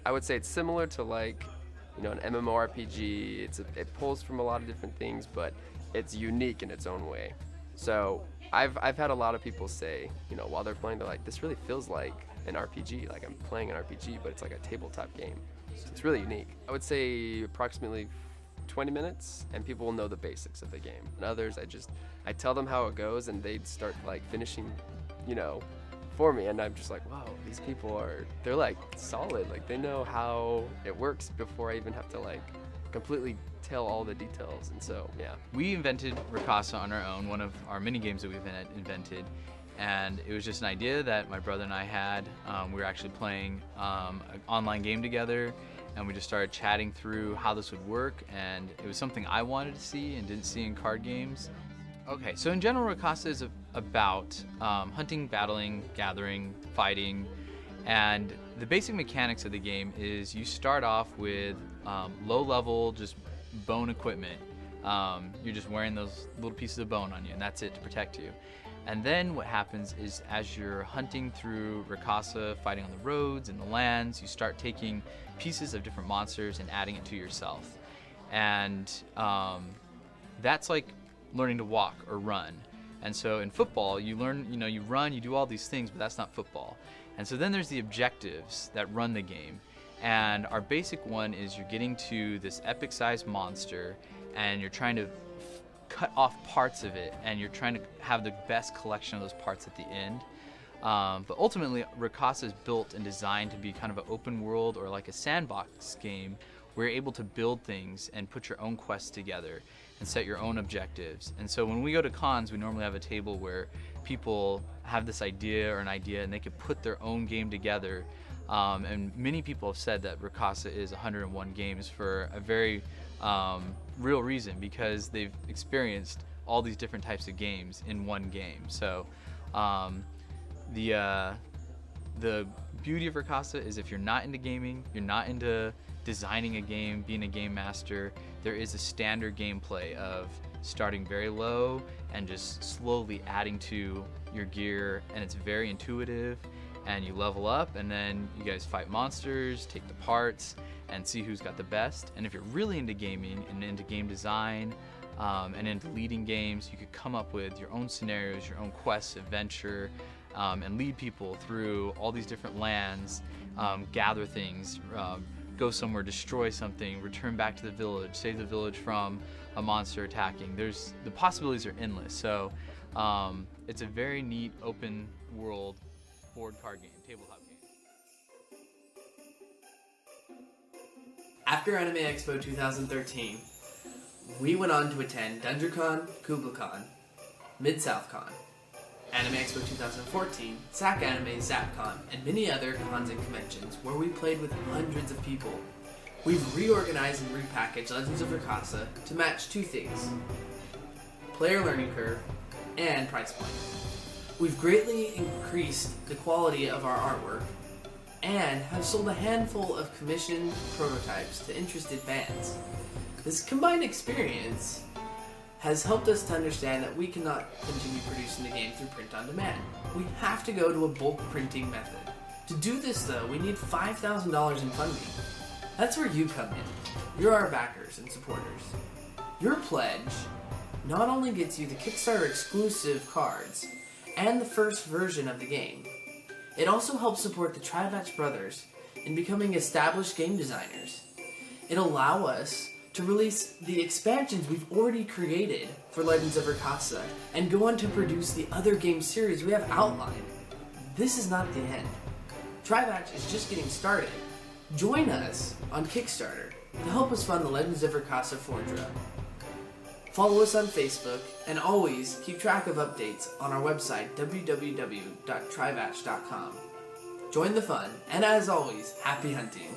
I would say it's similar to like, an MMORPG. It pulls from a lot of different things, but it's unique in its own way. So I've had a lot of people say, while they're playing, they're like, this really feels like an RPG. Like I'm playing an RPG, but it's like a tabletop game. So it's really unique. I would say approximately 20 minutes, and people will know the basics of the game. And others, I tell them how it goes, and they'd start like finishing, for me, and I'm just like, wow, these people they're like solid. Like they know how it works before I even have to like completely tell all the details. And so, yeah. We invented Rakasa on our own, one of our mini games that we've invented. And it was just an idea that my brother and I had. We were actually playing an online game together, and we just started chatting through how this would work, and it was something I wanted to see and didn't see in card games. Okay, so in general, Rakasa is about hunting, battling, gathering, fighting, and the basic mechanics of the game is you start off with low-level, just bone equipment. You're just wearing those little pieces of bone on you, and that's it to protect you. And then what happens is as you're hunting through Rakasa, fighting on the roads and the lands, you start taking pieces of different monsters and adding it to yourself. And that's like learning to walk or run. And so in football, you learn, you run, you do all these things, but that's not football. And so then there's the objectives that run the game. And our basic one is you're getting to this epic-sized monster, and you're trying to cut off parts of it, and you're trying to have the best collection of those parts at the end. But ultimately, Rakasa is built and designed to be kind of an open world or like a sandbox game where you're able to build things and put your own quests together and set your own objectives. And so when we go to cons, we normally have a table where people have this idea and they could put their own game together. And many people have said that Rakasa is 101 games for a very real reason, because they've experienced all these different types of games in one game. So the beauty of Rakasa is if you're not into gaming, you're not into designing a game, being a game master, there is a standard gameplay of starting very low and just slowly adding to your gear, and it's very intuitive, and you level up, and then you guys fight monsters, take the parts, and see who's got the best. And if you're really into gaming and into game design and into leading games, you could come up with your own scenarios, your own quests, adventure, and lead people through all these different lands, gather things, go somewhere, destroy something, return back to the village, save the village from a monster attacking. The possibilities are endless. So it's a very neat open world board card game, tabletop game. After Anime Expo 2013, we went on to attend DungeonCon, KublaCon, Mid-South-Con, Anime Expo 2014, SAC Anime, ZapCon, and many other cons and conventions where we played with hundreds of people. We've reorganized and repackaged Legends of Rakasa to match two things: player learning curve and price point. We've greatly increased the quality of our artwork and have sold a handful of commissioned prototypes to interested fans. This combined experience has helped us to understand that we cannot continue producing the game through print on demand. We have to go to a bulk printing method. To do this though, we need $5,000 in funding. That's where you come in. You're our backers and supporters. Your pledge not only gets you the Kickstarter exclusive cards and the first version of the game, it also helps support the Trivatch brothers in becoming established game designers. It allows us to release the expansions we've already created for Legends of Rakasa and go on to produce the other game series we have outlined. This is not the end. Trivatch is just getting started. Join us on Kickstarter to help us fund the Legends of Rakasa Forge. Follow us on Facebook, and always keep track of updates on our website, www.trivatch.com. Join the fun, and as always, happy hunting!